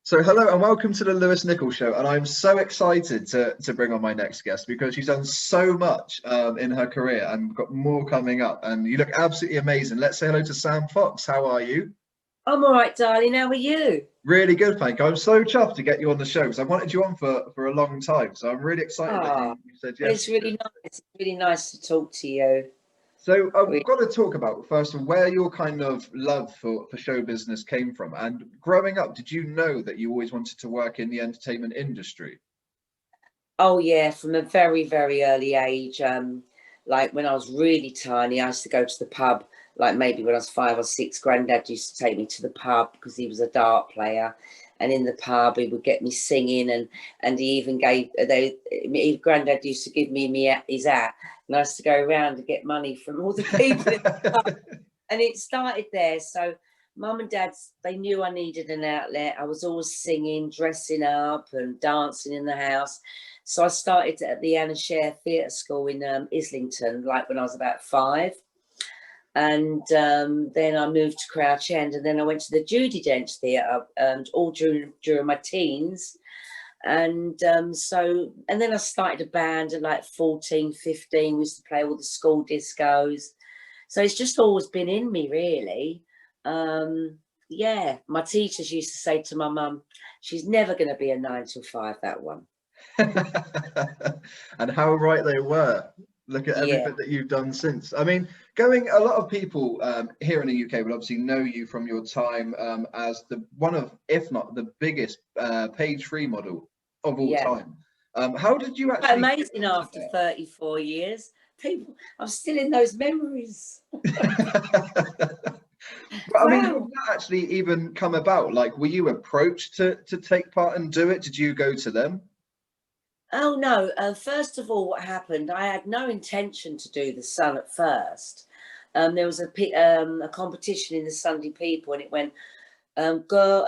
So hello and welcome to the Lewis Nichols Show, and I'm so excited to bring on my next guest because she's done so much in her career and got more coming up, and you look absolutely amazing. Let's say hello to Sam Fox. How are you? I'm all right, darling. How are you? Really good, thank you. I'm so chuffed to get you on the show because I wanted you on for a long time, so I'm really excited that Ah, you said well, yes it's to really it. nice. It's really nice to talk to you. So I've Really. got to talk about first of all, where your kind of love for show business came from, and growing up, did you know that you always wanted to work in the entertainment industry? Oh yeah, from a very, very early age. Like when I was really tiny, I used to go to the pub. Like maybe when I was 5 or 6, Granddad used to take me to the pub because he was a dart player, and in the pub he would get me singing, and he even Granddad used to give me his hat, and I used to go around and get money from all the people in the pub. And it started there. So mum and dad, they knew I needed an outlet. I was always singing, dressing up and dancing in the house. So I started at the Anna Scher Theatre School in Islington, like when I was about 5. And then I moved to Crouch End, and then I went to the Judi Dench Theatre, and all during my teens. And and then I started a band at like 14, 15. We used to play all the school discos. So it's just always been in me, really. Yeah, my teachers used to say to my mum, she's never going to be a 9 till 5, that one. And how right they were. Look at Yeah, everything that you've done since. I mean, a lot of people here in the UK will obviously know you from your time as the one of, if not the biggest page free model of all yeah. time. How did you Quite actually get amazing into after 34 years. People, I'm still in those memories. that? But I mean, how did Wow. that actually even come about? Like, were you approached to take part and do it? Did you go to them? Oh no! First of all, what happened? I had no intention to do the Sun at first. There was a competition in the Sunday People, and it went girl,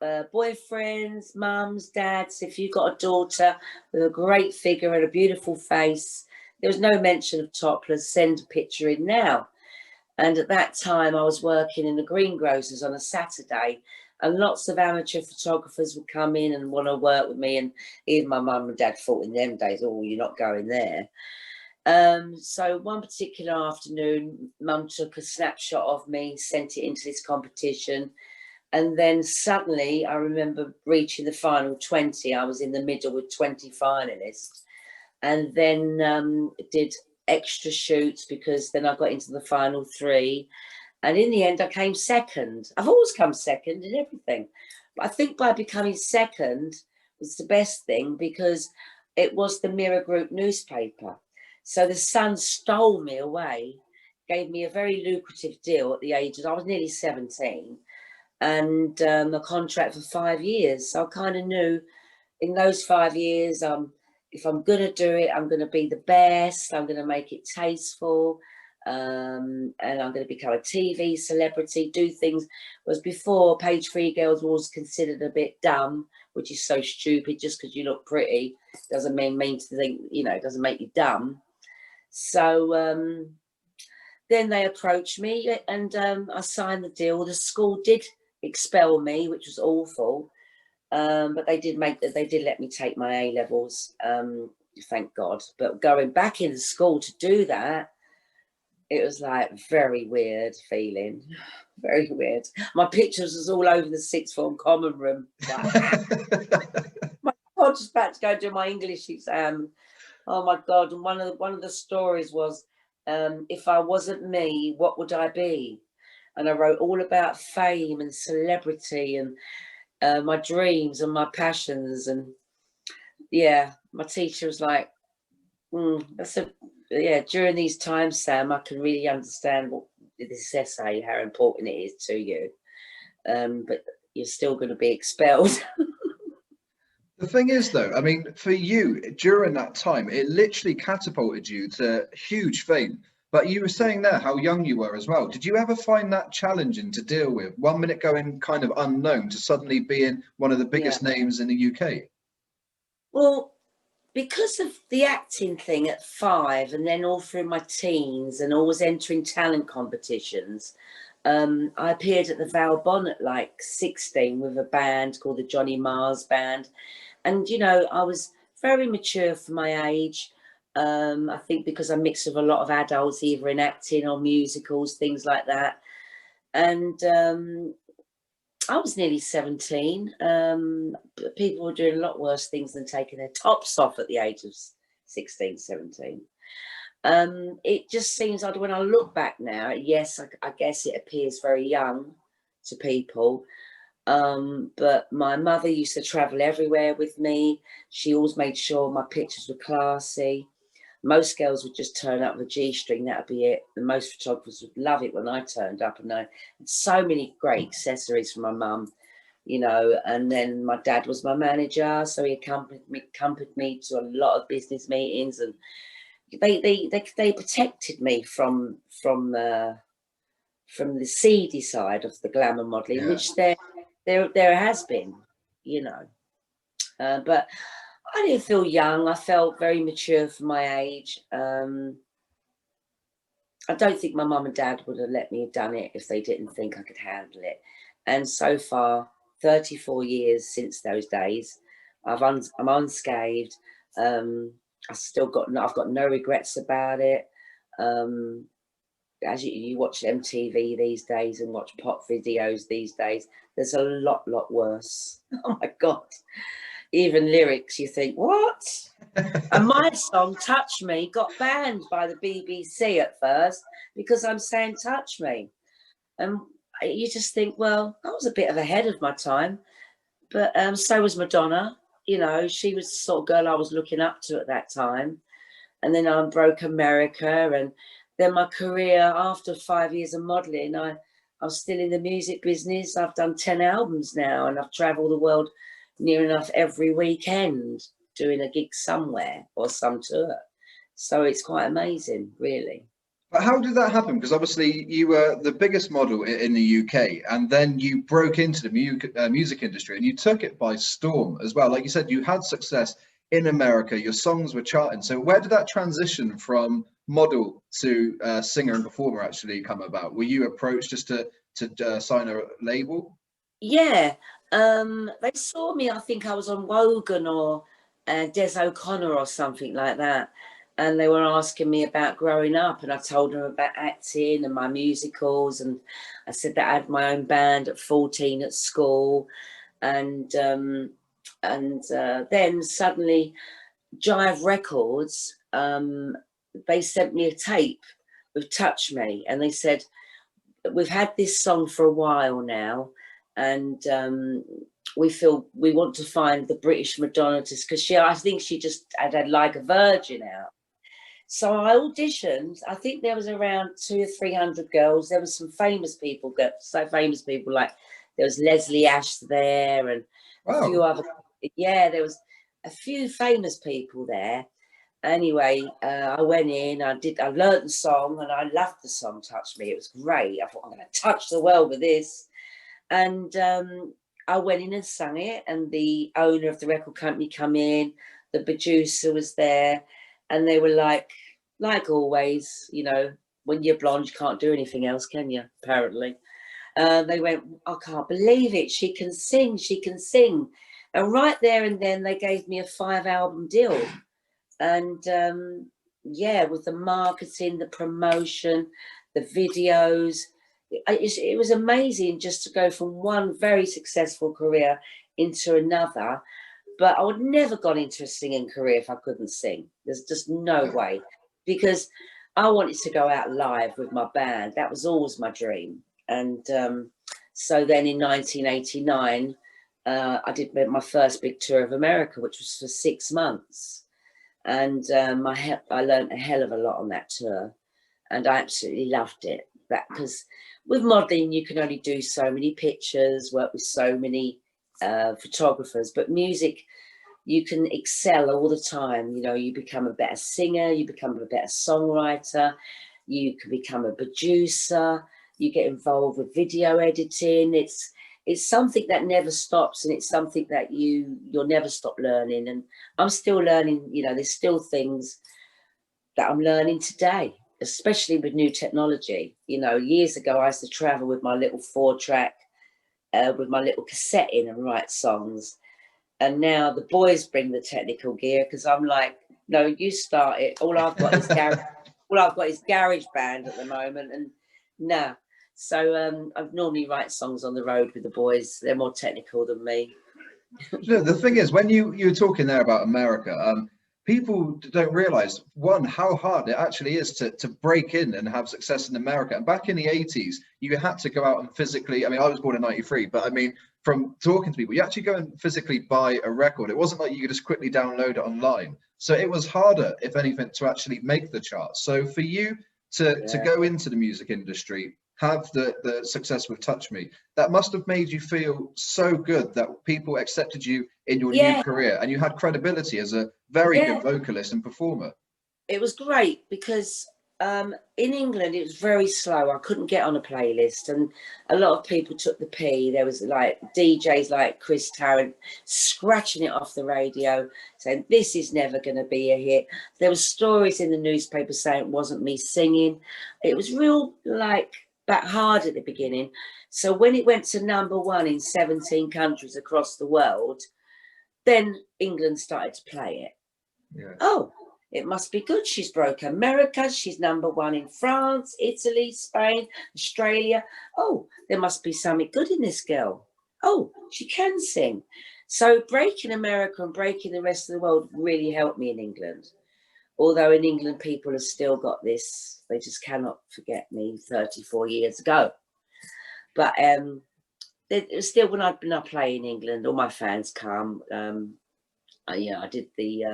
boyfriends, mums, dads. If you've got a daughter with a great figure and a beautiful face, there was no mention of topless. Send a picture in now. And at that time, I was working in the greengrocers on a Saturday, and lots of amateur photographers would come in and want to work with me. And even my mum and dad thought in them days, oh, you're not going there. So one particular afternoon, mum took a snapshot of me, sent it into this competition. And then suddenly I remember reaching the final 20. I was in the middle with 20 finalists. And then did extra shoots because then I got into the final 3. And in the end, I came second. I've always come second in everything. But I think by becoming second was the best thing because it was the Mirror Group newspaper. So the Sun stole me away, gave me a very lucrative deal at the age of, I was nearly 17, and a contract for 5 years. So I kind of knew in those 5 years, if I'm going to do it, I'm going to be the best, I'm going to make it tasteful, and I'm going to become a TV celebrity, do things. Whereas before, page 3 girls were always considered a bit dumb, which is so stupid. Just because you look pretty doesn't mean to think, it doesn't make you dumb. So then they approached me, and I signed the deal. The school did expel me, which was awful. But they did let me take my A levels, thank God. But going back into school to do that, it was like very weird feeling, very weird. My pictures was all over the sixth form common room. Like, my God, just about to go do my English exam. Oh my God! And one of the stories was, if I wasn't me, what would I be? And I wrote all about fame and celebrity and my dreams and my passions. And yeah, my teacher was like, during these times, Sam, I can really understand what this essay, how important it is to you, but you're still going to be expelled. The thing is, though, I mean, for you during that time, it literally catapulted you to huge fame. But you were saying there how young you were as well. Did you ever find that challenging to deal with? 1 minute going kind of unknown to suddenly being one of the Yeah. biggest names in the UK? Well, because of the acting thing at 5, and then all through my teens and always entering talent competitions, I appeared at the Val Bon at like 16 with a band called the Johnny Mars Band. And, you know, I was very mature for my age. I think because I mixed with a lot of adults, either in acting or musicals, things like that. And I was nearly 17. But people were doing a lot worse things than taking their tops off at the age of 16, 17. It just seems odd when I look back now. Yes, I guess it appears very young to people. But my mother used to travel everywhere with me. She always made sure my pictures were classy. Most girls would just turn up with a G-string, that'd be it. And most photographers would love it when I turned up, and I had so many great accessories from my mum, you know. And then my dad was my manager, so he accompanied me to a lot of business meetings, and they protected me from the seedy side of the glamour modelling, Yeah. which there has been, you know. But I didn't feel young. I felt very mature for my age. I don't think my mum and dad would have let me have done it if they didn't think I could handle it. And so far, 34 years since those days, I'm unscathed. I've got no regrets about it. As you watch MTV these days and watch pop videos these days, there's a lot worse. Oh my God. Even lyrics, you think, what? And my song, Touch Me, got banned by the BBC at first because I'm saying touch me. And you just think, well, I was a bit ahead of my time. But so was Madonna. You know, she was the sort of girl I was looking up to at that time. And then I broke America. And then my career, after 5 years of modelling, I was still in the music business. I've done 10 albums now, and I've travelled the world near enough every weekend doing a gig somewhere or some tour. So it's quite amazing, really. But how did that happen? Because obviously you were the biggest model in the UK, and then you broke into the music industry, and you took it by storm as well. Like you said, you had success in America. Your songs were charting. So where did that transition from model to singer and performer actually come about? Were you approached just to sign a label? Yeah, they saw me. I think I was on Wogan or Des O'Connor or something like that, and they were asking me about growing up, and I told them about acting and my musicals, and I said that I had my own band at 14 at school, and then suddenly Jive Records, they sent me a tape with Touch Me, and they said, we've had this song for a while now, and we feel we want to find the British Madonna, because I think she just had Like a Virgin out. So I auditioned. I think there was around 200 or 300 girls. There was some famous people, so famous people, like there was Leslie Ash there, and a few Wow. other. Yeah, there was a few famous people there. Anyway, I went in, I learned the song, and I loved the song Touch Me. It was great. I thought, I'm going to touch the world with this. And I went in and sang it, and the owner of the record company come in, the producer was there, and they were like always, you know, when you're blonde, you can't do anything else, can you? Apparently. They went, I can't believe it. She can sing. And right there and then they gave me a 5-album deal. And yeah, with the marketing, the promotion, the videos, it was amazing just to go from one very successful career into another. But I would never gone into a singing career if I couldn't sing. There's just no way, because I wanted to go out live with my band. That was always my dream. And so then in 1989, I did my first big tour of America, which was for 6 months. And I learned a hell of a lot on that tour, and I absolutely loved it. Because with modelling, you can only do so many pictures, work with so many photographers, but music, you can excel all the time. You know, you become a better singer, you become a better songwriter, you can become a producer, you get involved with video editing. It's something that never stops, and it's something that you'll never stop learning. And I'm still learning. You know, there's still things that I'm learning today especially with new technology. You know, years ago, I used to travel with my little 4-track, with my little cassette in and write songs. And now the boys bring the technical gear because I'm like, no, you start it. All I've got is Garage Band at the moment, and no. So I normally write songs on the road with the boys. They're more technical than me. You know, the thing is, when you were talking there about America, people don't realize, one, how hard it actually is to break in and have success in America. And back in the 80s, you had to go out and physically, I mean, I was born in 93, but I mean, from talking to people, you actually go and physically buy a record. It wasn't like you could just quickly download it online. So it was harder, if anything, to actually make the charts. So for you to go into the music industry, have the success with Touch Me, that must have made you feel so good that people accepted you in your new career, and you had credibility as a very good vocalist and performer. It was great because in England it was very slow. I couldn't get on a playlist, and a lot of people took the P. There was like DJs like Chris Tarrant scratching it off the radio, saying this is never going to be a hit. There were stories in the newspaper saying it wasn't me singing. It was real like that hard at the beginning. So when it went to #1 in 17 countries across the world, then England started to play it. Yeah. Oh, it must be good. She's broke America. She's #1 in France, Italy, Spain, Australia. Oh, there must be something good in this girl. Oh, she can sing. So breaking America and breaking the rest of the world really helped me in England. Although in England, people have still got this. They just cannot forget me 34 years ago. But it was still, when I play in England, all my fans come. I did the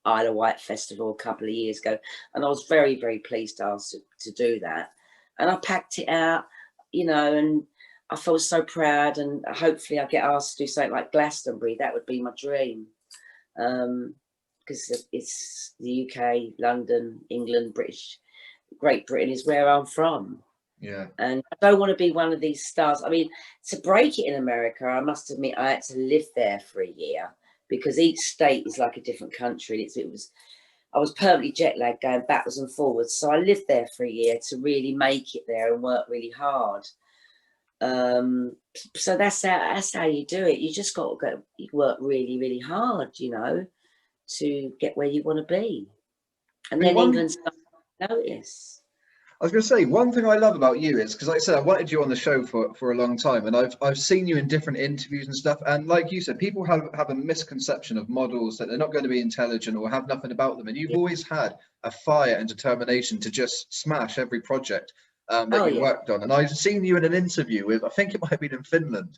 Isle of Wight festival a couple of years ago, and I was very, very pleased asked to do that. And I packed it out, you know, and I felt so proud. And hopefully I get asked to do something like Glastonbury. That would be my dream. Because it's the UK, London, England, Great Britain is where I'm from. Yeah. And I don't want to be one of these stars. I mean, to break it in America, I must admit I had to live there for a year, because each state is like a different country. I was permanently jet lagged going backwards and forwards. So I lived there for a year to really make it there and work really hard. So that's how you do it. You just got to work really, really hard, you know, to get where you want to be. And then England started to notice. I was going to say, one thing I love about you is, because like I said, I wanted you on the show for a long time, and I've seen you in different interviews and stuff. And like you said, people have a misconception of models, that they're not going to be intelligent or have nothing about them. And you've always had a fire and determination to just smash every project that you worked on. And I've seen you in an interview with, I think it might have been in Finland,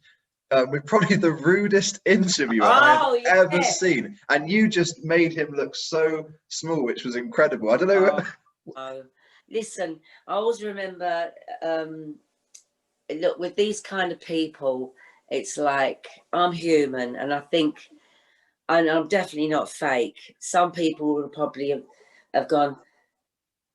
with probably the rudest interviewer I have ever seen. And you just made him look so small, which was incredible. I don't know. Listen, I always remember, look, with these kind of people, it's like, I'm human, and I think, and I'm definitely not fake. Some people would probably have gone,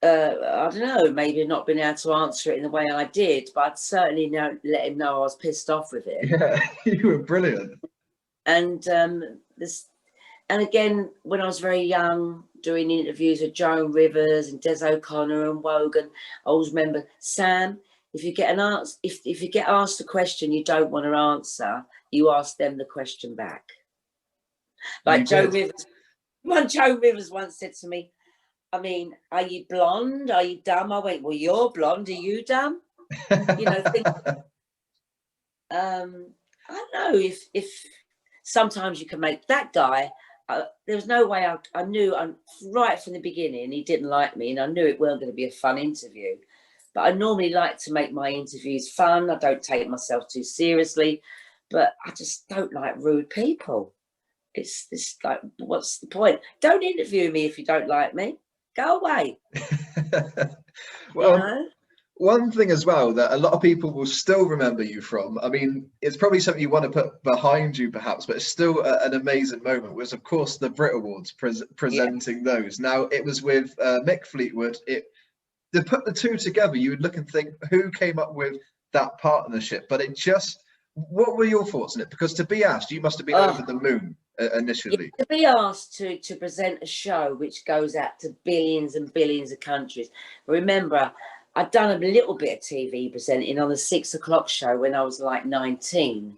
I don't know, maybe not been able to answer it in the way I did, but I'd certainly let him know I was pissed off with it. Yeah, you were brilliant. And and again, when I was very young, doing interviews with Joan Rivers and Des O'Connor and Wogan, I always remember, Sam, if you get if you get asked a question you don't want to answer, you ask them the question back. Like Joan Rivers once said to me, I mean, are you blonde? Are you dumb? I went, well, you're blonde. Are you dumb? You know, I don't know if sometimes you can make that guy. There was no way I knew right from the beginning he didn't like me, and I knew it weren't going to be a fun interview. But I normally like to make my interviews fun. I don't take myself too seriously, but I just don't like rude people. It's like, what's the point? Don't interview me if you don't like me. Go away. Well, you know? One thing as well that a lot of people will still remember you from, I mean, it's probably something you want to put behind you perhaps, but it's still an amazing moment, was of course the Brit Awards, presenting those. Now, it was with Mick Fleetwood. To put the two together, you would look and think, who came up with that partnership? But what were your thoughts on it? Because to be asked, you must have been over the moon. initially? To be asked to present a show which goes out to billions and billions of countries. Remember, I'd done a little bit of TV presenting on the 6 o'clock show when I was like 19.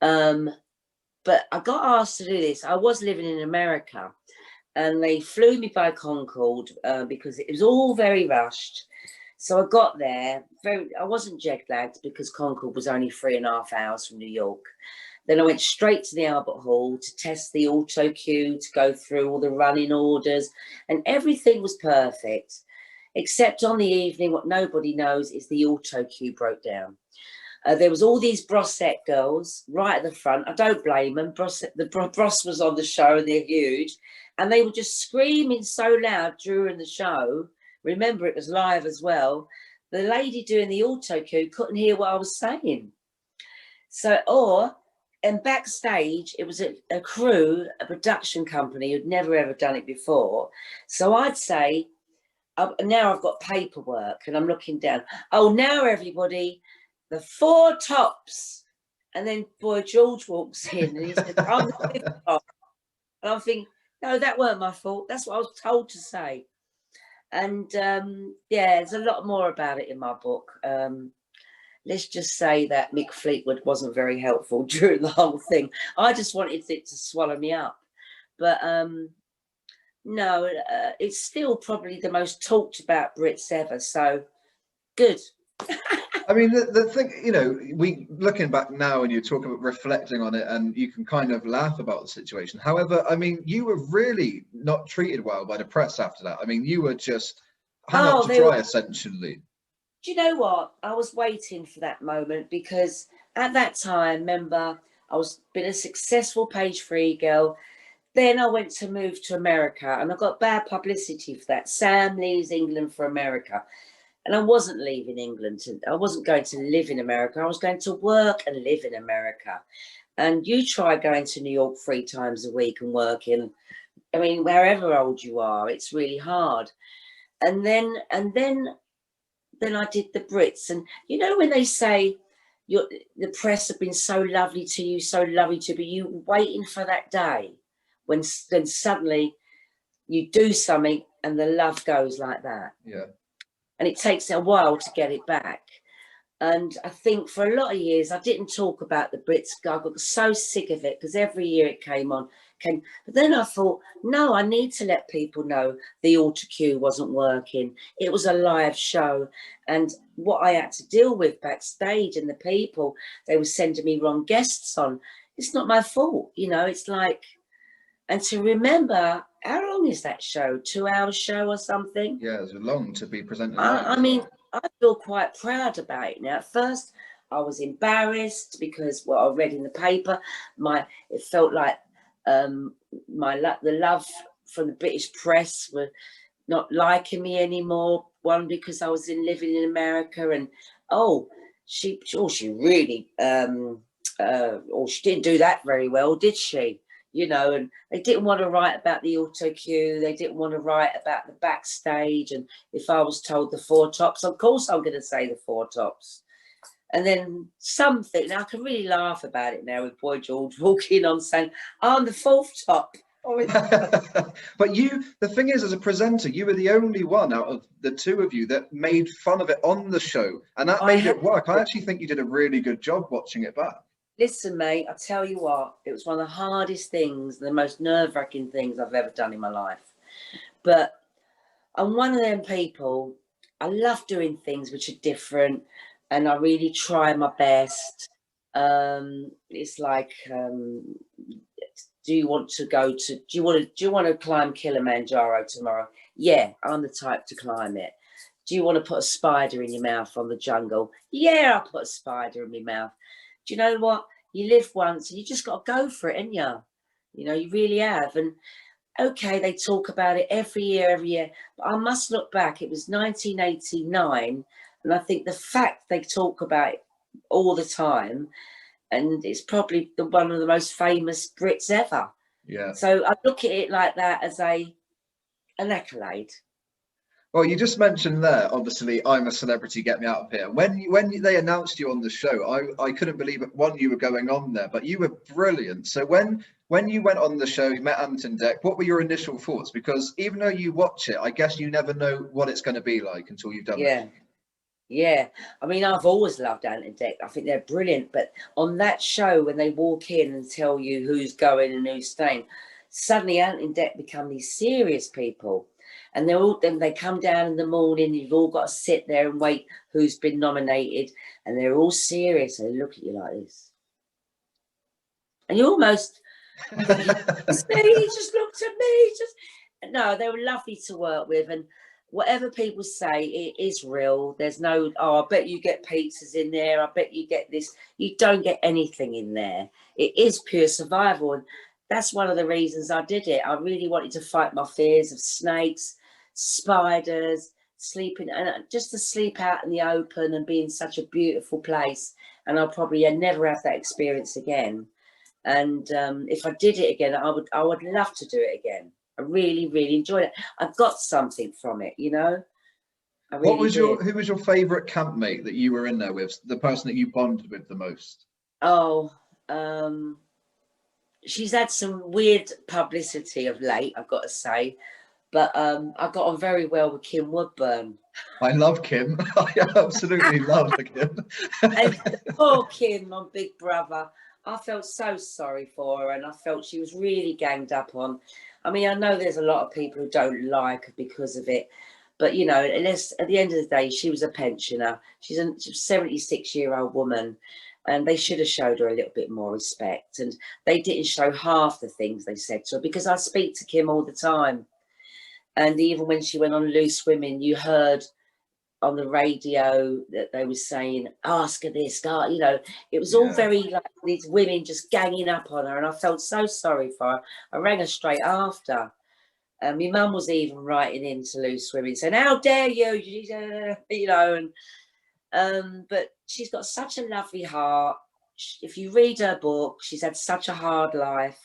But I got asked to do this. I was living in America, and they flew me by Concorde because it was all very rushed. So I got there, I wasn't jet lagged because Concorde was only 3.5 hours from New York. Then I went straight to the Albert Hall to test the auto cue, to go through all the running orders, and everything was perfect. Except on the evening, what nobody knows is the auto cue broke down. There was all these Brossette girls right at the front. I don't blame them. Bross was on the show and they're huge. And they were just screaming so loud during the show. Remember, it was live as well. The lady doing the auto cue couldn't hear what I was saying. And backstage, it was a crew, a production company who'd never ever done it before. So I'd say, now I've got paperwork and I'm looking down. Oh, now everybody, the 4 tops. And then Boy George walks in and he said, I'm the 5th top. And I'm thinking, no, that weren't my fault. That's what I was told to say. And there's a lot more about it in my book. Let's just say that Mick Fleetwood wasn't very helpful during the whole thing. I just wanted it to swallow me up. But no, it's still probably the most talked about Brits ever. So good. I mean, the thing, you know, we looking back now and you're talking about reflecting on it and you can kind of laugh about the situation. However, I mean, you were really not treated well by the press after that. I mean, you were just hung up to dry, essentially. Do you know what? I was waiting for that moment because at that time, remember, I was been a successful page 3 girl. Then I went to move to America and I got bad publicity for that. Sam leaves England for America. And I wasn't leaving England. I wasn't going to live in America. I was going to work and live in America. And you try going to New York 3 times a week and working. I mean, wherever old you are, it's really hard. And then I did the Brits. And you know when they say the press have been so lovely to you, but you waiting for that day when then suddenly you do something and the love goes like that. Yeah. And it takes a while to get it back. And I think for a lot of years, I didn't talk about the Brits. I got so sick of it because every year it came on. But then I thought, no, I need to let people know the auto cue wasn't working. It was a live show. And what I had to deal with backstage and the people, they were sending me wrong guests on. It's not my fault. You know, it's like, and to remember, how long is that show? 2-hour show or something? Yeah, it's long to be presented. I mean, I feel quite proud about it now. At first, I was embarrassed because what I read in the paper, it felt like the love from the British press were not liking me anymore. One, because I was living in America, and she really she didn't do that very well, did she? You know, and they didn't want to write about the auto cue. They didn't want to write about the backstage. And if I was told the 4 tops, of course I'm going to say the 4 tops. And then something, I can really laugh about it now with Boy George walking on saying, I'm the 4th top. But the thing is, as a presenter, you were the only one out of the 2 of you that made fun of it on the show. And that made it work. I actually think you did a really good job watching it back. Listen, mate, I tell you what, it was one of the hardest things, the most nerve-wracking things I've ever done in my life. But I'm one of them people, I love doing things which are different, and I really try my best. It's like, do you want to climb Kilimanjaro tomorrow? Yeah, I'm the type to climb it. Do you want to put a spider in your mouth from the jungle? Yeah, I'll put a spider in my mouth. Do you know what? You live once and you just got to go for it, ain't you? You know, you really have. And okay, they talk about it every year. But I must look back. It was 1989. And I think the fact they talk about it all the time, and it's probably one of the most famous Brits ever. Yeah. So I look at it like that as an accolade. Well, you just mentioned there, obviously, I'm a celebrity, get me out of here. When they announced you on the show, I couldn't believe it. One, you were going on there, but you were brilliant. So when you went on the show, you met Ant and Dec, what were your initial thoughts? Because even though you watch it, I guess you never know what it's going to be like until you've done it. Yeah. Yeah, I mean, I've always loved Ant and Dec. I think they're brilliant. But on that show, when they walk in and tell you who's going and who's staying, suddenly Ant and Dec become these serious people. And then they come down in the morning. You've all got to sit there and wait who's been nominated, and they're all serious. They look at you like this, and you almost, it's me. He just looked at me. No, they were lovely to work with, and whatever people say, it is real. There's no, oh, I bet you get pizzas in there. I bet you get this. You don't get anything in there. It is pure survival. And that's one of the reasons I did it. I really wanted to fight my fears of snakes, spiders, sleeping, and just to sleep out in the open and be in such a beautiful place. And I'll probably never have that experience again. And if I did it again, I would love to do it again. I really, really enjoyed it. I got something from it, you know. I really Who was your favourite campmate that you were in there with? The person that you bonded with the most? Oh, she's had some weird publicity of late, I've got to say. But I got on very well with Kim Woodburn. I love Kim. I absolutely love Kim. And poor Kim on Big Brother. I felt so sorry for her, and I felt she was really ganged up on. I mean, I know there's a lot of people who don't like her because of it, but you know, unless at the end of the day, she was a pensioner. She's a 76-year-old woman, and they should have showed her a little bit more respect. And they didn't show half the things they said to her, because I speak to Kim all the time. And even when she went on Loose Women, you heard on the radio that they were saying, ask her this, God, you know, it was all very like these women just ganging up on her, and I felt so sorry for her. I rang her straight after. My mum was even writing into Loose Women saying, how dare you, you know, and but she's got such a lovely heart. If you read her book, she's had such a hard life.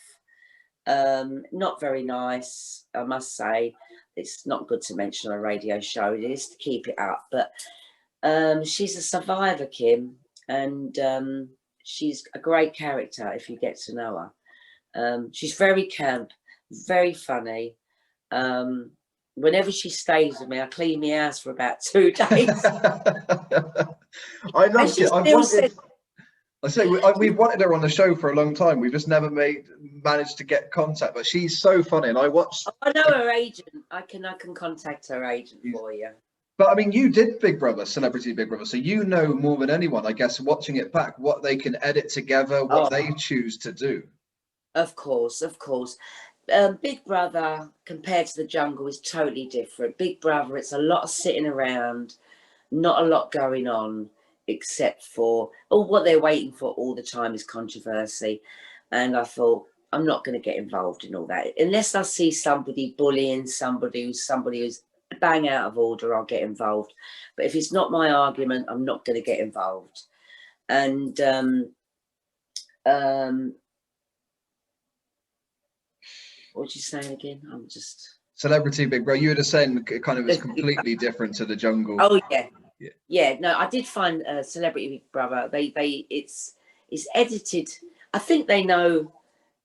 Not very nice, I must say. It's not good to mention on a radio show. It is to keep it up, but she's a survivor, Kim, and she's a great character if you get to know her. She's very camp, very funny. Whenever she stays with me, I clean my house for about 2 days. I loved it. We've wanted her on the show for a long time. We've just never managed to get contact, but she's so funny. And I watched. I know her agent. I can contact her agent for you. But I mean, you did Big Brother, Celebrity Big Brother, so you know more than anyone, I guess, watching it back, what they can edit together, what they choose to do. Of course, of course. Big Brother compared to the Jungle is totally different. Big Brother, it's a lot of sitting around, not a lot going on, except for what they're waiting for all the time is controversy. And I thought, I'm not going to get involved in all that unless I see somebody bullying somebody who's bang out of order. I'll get involved, but if it's not my argument, I'm not going to get involved. And what you saying again? I'm just Celebrity Big Brother. You were just saying kind of it's completely different to the Jungle. Oh yeah. No, I did find Celebrity Big Brother. It's edited. I think they know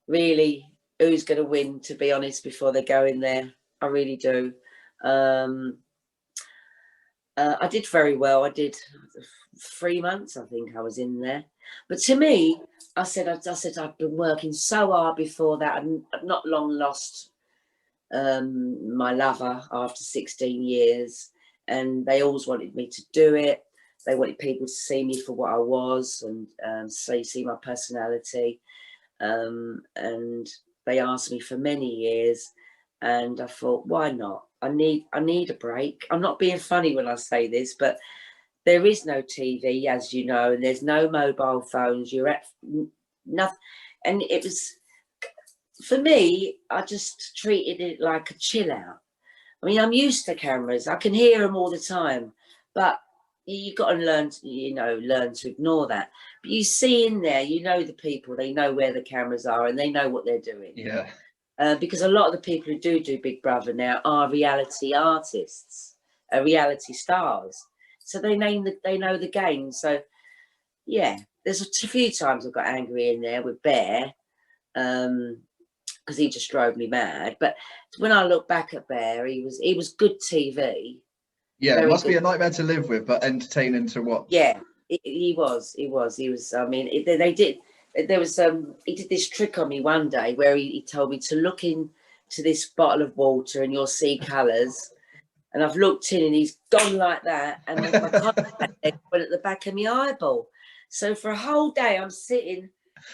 really who's going to win, to be honest, before they go in there. I really do. I did very well. I did 3 months, I think I was in there. But to me, I said I've been working so hard before that. I've not long lost my lover after 16 years, and they always wanted me to do it. They wanted people to see me for what I was and see my personality. And they asked me for many years, and I thought, why not? I need a break. I'm not being funny when I say this, but there is no TV, as you know, and there's no mobile phones. You're at nothing, and it was, for me, I just treated it like a chill out. I mean, I'm used to cameras. I can hear them all the time, but you've got to learn to ignore that. But you see in there, you know the people, they know where the cameras are and they know what they're doing. Yeah. Because a lot of the people who do Big Brother now are reality artists. reality stars. So they know the game. So yeah, there's a few times I've got angry in there with Bear, because he just drove me mad. But when I look back at Bear, he was good TV. Yeah, it must be a nightmare to live with, but entertaining to watch. Yeah, he was. I mean, they did. There was he did this trick on me one day where he told me to look into this bottle of water and you'll see colours. And I've looked in and he's gone like that, and my contact lens went at the back of my eyeball. So for a whole day I'm sitting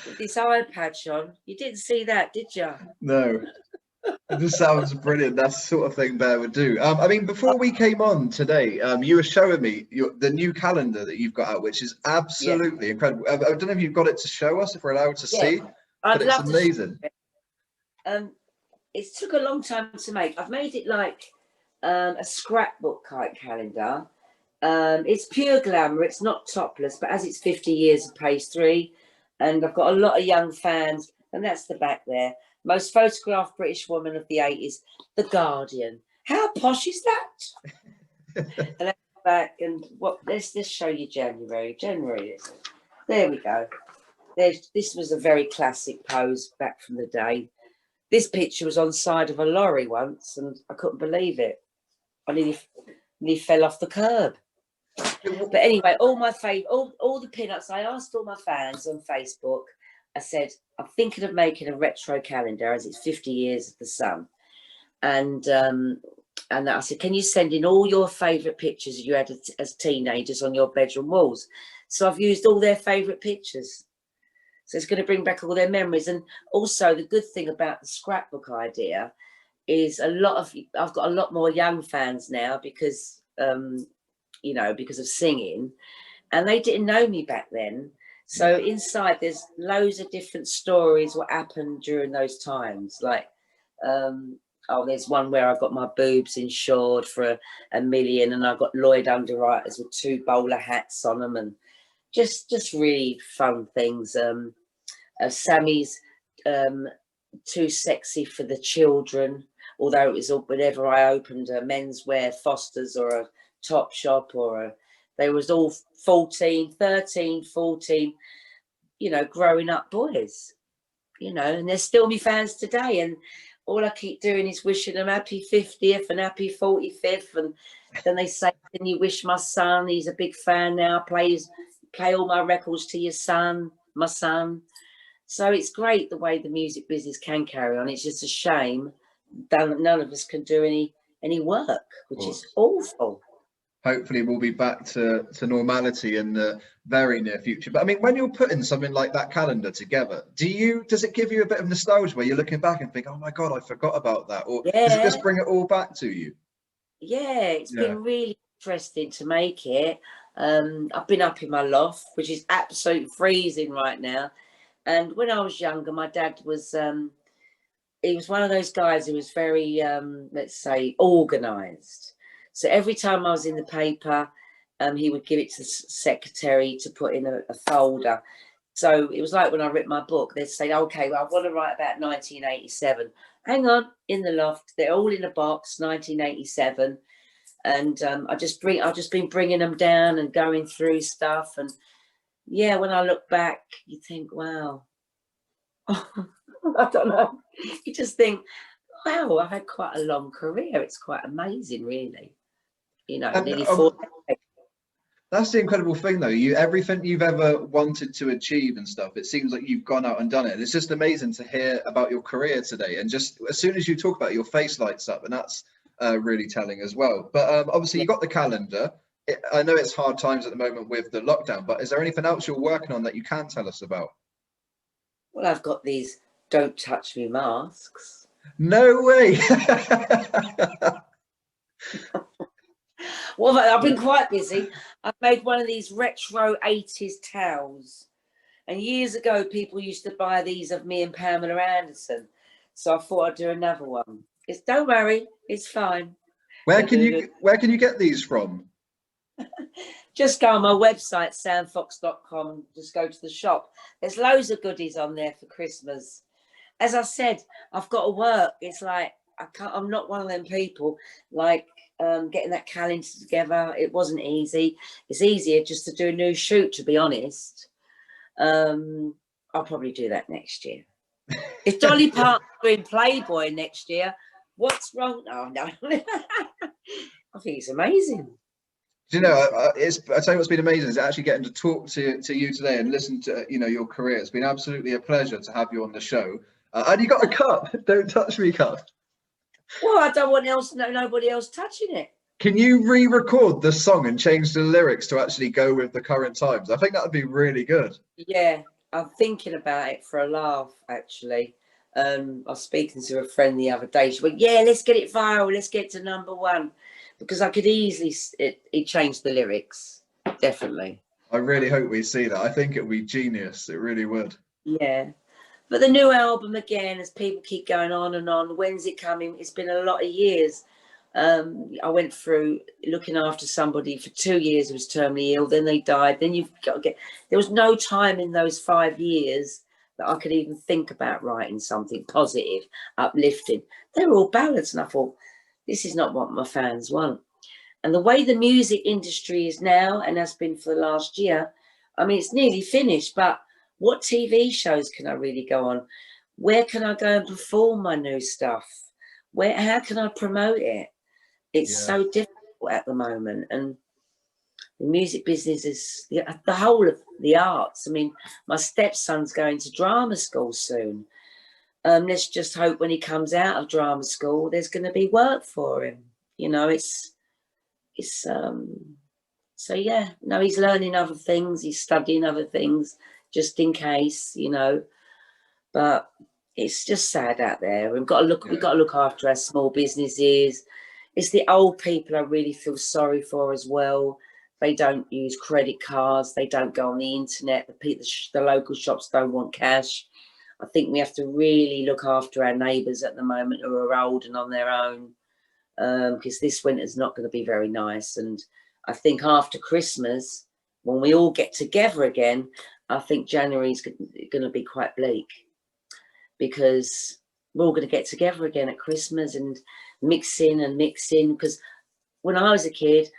with this eye patch on. You didn't see that, did you? No. This sounds brilliant. That's the sort of thing Bear would do. I mean, before we came on today, you were showing me the new calendar that you've got out, which is absolutely incredible. I don't know if you've got it to show us, if we're allowed to see, but it's amazing. It took a long time to make. I've made it like a scrapbook type calendar. It's pure glamour. It's not topless, but as it's 50 years of pastry, and I've got a lot of young fans, and that's the back there. Most photographed British woman of the 80s, The Guardian. How posh is that? And that's back, and let's just show you January. There we go. This was a very classic pose back from the day. This picture was on the side of a lorry once, and I couldn't believe it. I nearly fell off the curb. But anyway, all the pin-ups, I asked all my fans on Facebook, I said, I'm thinking of making a retro calendar as it's 50 years of the Sun. And I said, can you send in all your favourite pictures you had as teenagers on your bedroom walls? So I've used all their favourite pictures. So it's going to bring back all their memories. And also the good thing about the scrapbook idea is I've got a lot more young fans now because, because of singing, and they didn't know me back then. So inside there's loads of different stories what happened during those times. Like, there's one where I got my boobs insured for $1 million, and I got Lloyd underwriters with 2 bowler hats on them, and just really fun things. Sammy's Too Sexy for the Children, although it was whenever I opened a menswear Foster's or a Topshop they was all 13, 14, growing up boys, and they're still my fans today. And all I keep doing is wishing them happy 50th and happy 45th. And then they say, can you wish my son? He's a big fan now. Play all my records to your son, my son. So it's great the way the music business can carry on. It's just a shame that none of us can do any work, which is awful. Hopefully we'll be back to normality in the very near future. But I mean, when you're putting something like that calendar together, does it give you a bit of nostalgia where you're looking back and think, oh my God, I forgot about that? Or does it just bring it all back to you? Yeah, it's been really interesting to make it. I've been up in my loft, which is absolutely freezing right now. And when I was younger, my dad was, he was one of those guys who was very, let's say, organised. So every time I was in the paper, he would give it to the secretary to put in a folder. So it was like when I wrote my book, they'd say, okay, well, I want to write about 1987. Hang on, in the loft. They're all in a box, 1987. And I've just been bringing them down and going through stuff. And yeah, when I look back, you think, wow. I don't know. You just think, wow, I've had quite a long career. It's quite amazing, really. Nearly 4 decades. That's the incredible thing, though. Everything you've ever wanted to achieve and stuff, it seems like you've gone out and done it. And it's just amazing to hear about your career today. And just as soon as you talk about it, your face lights up, and that's really telling as well. But obviously, you got the calendar. I know it's hard times at the moment with the lockdown, but is there anything else you're working on that you can tell us about? Well, I've got these "Don't Touch Me" masks. No way. Well, I've been quite busy. I've made one of these retro 80s towels. And years ago, people used to buy these of me and Pamela Anderson. So I thought I'd do another one. Don't worry, it's fine. Where can you get these from? Just go on my website, samfox.com. Just go to the shop. There's loads of goodies on there for Christmas. As I said, I've got to work. It's like I'm not one of them people. Like getting that calendar together. It wasn't easy. It's easier just to do a new shoot, to be honest. I'll probably do that next year. If Dolly Parton's doing Playboy next year, what's wrong? Oh, no. I think it's amazing. Do you know, I tell you what's been amazing is actually getting to talk to you today and listen to, you know, your career. It's been absolutely a pleasure to have you on the show. And you got a cup. Don't touch me, cup. Well, I don't want nobody else touching it. Can you re-record the song and change the lyrics to actually go with the current times? I think that would be really good. Yeah, I'm thinking about it for a laugh, actually. I was speaking to a friend the other day. She went, yeah, let's get it viral. Let's get to #1. Because I could easily change the lyrics. Definitely. I really hope we see that. I think it would be genius. It really would. Yeah. But the new album, again, as people keep going on and on, when's it coming? It's been a lot of years. I went through looking after somebody for 2 years who was terminally ill, then they died. Then you've got to get, there was no time in those 5 years that I could even think about writing something positive, uplifting. They were all ballads, and I thought, this is not what my fans want. And the way the music industry is now, and has been for the last year, I mean, it's nearly finished, but what TV shows can I really go on? Where can I go and perform my new stuff? How can I promote it? It's so difficult at the moment. And the music business is the whole of the arts. I mean, my stepson's going to drama school soon. Let's just hope when he comes out of drama school, there's going to be work for him. You know, so yeah, no, he's learning other things. He's studying other things just in case, you know, but it's just sad out there. We've got to look after our small businesses. It's the old people I really feel sorry for as well. They don't use credit cards. They don't go on the internet. The local shops don't want cash. I think we have to really look after our neighbours at the moment who are old and on their own, because this winter's not going to be very nice. And I think after Christmas, when we all get together again, I think January's going to be quite bleak, because we're all going to get together again at Christmas and mixing. Because when I was a kid,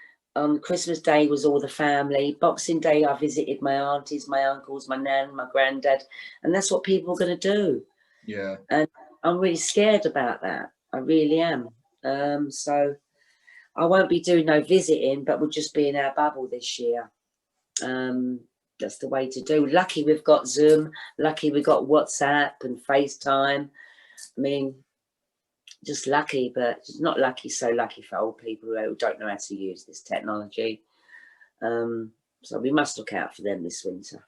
Christmas Day was all the family. Boxing Day, I visited my aunties, my uncles, my nan, my granddad, and that's what people are going to do. Yeah. And I'm really scared about that. I really am. So I won't be doing no visiting, but we'll just be in our bubble this year. That's the way to do. Lucky we've got Zoom. Lucky we've got WhatsApp and FaceTime. I mean, just lucky, but not lucky, so lucky for old people who don't know how to use this technology. So we must look out for them this winter.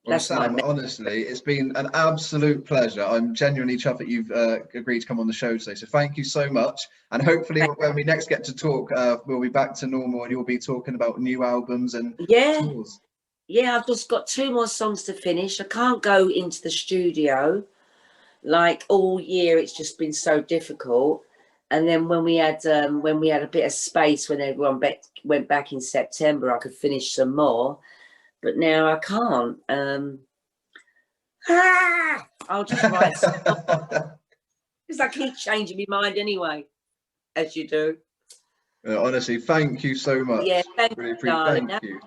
Well, Sam, honestly, it's been an absolute pleasure. I'm genuinely chuffed that you've agreed to come on the show today. So thank you so much. And hopefully when we next get to talk, we'll be back to normal and you'll be talking about new albums and tours. Yeah, I've just got 2 more songs to finish. I can't go into the studio. Like all year, it's just been so difficult. And then when we had a bit of space, when everyone went back in September, I could finish some more. But now I can't. I'll just write some more. Because I keep changing my mind anyway, as you do. Honestly, thank you so much. Yeah, thank you, darling. Thank you.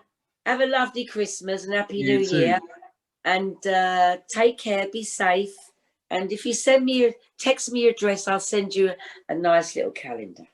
Have a lovely Christmas and Happy New Year. And take care, be safe. And if you text me your address, I'll send you a nice little calendar.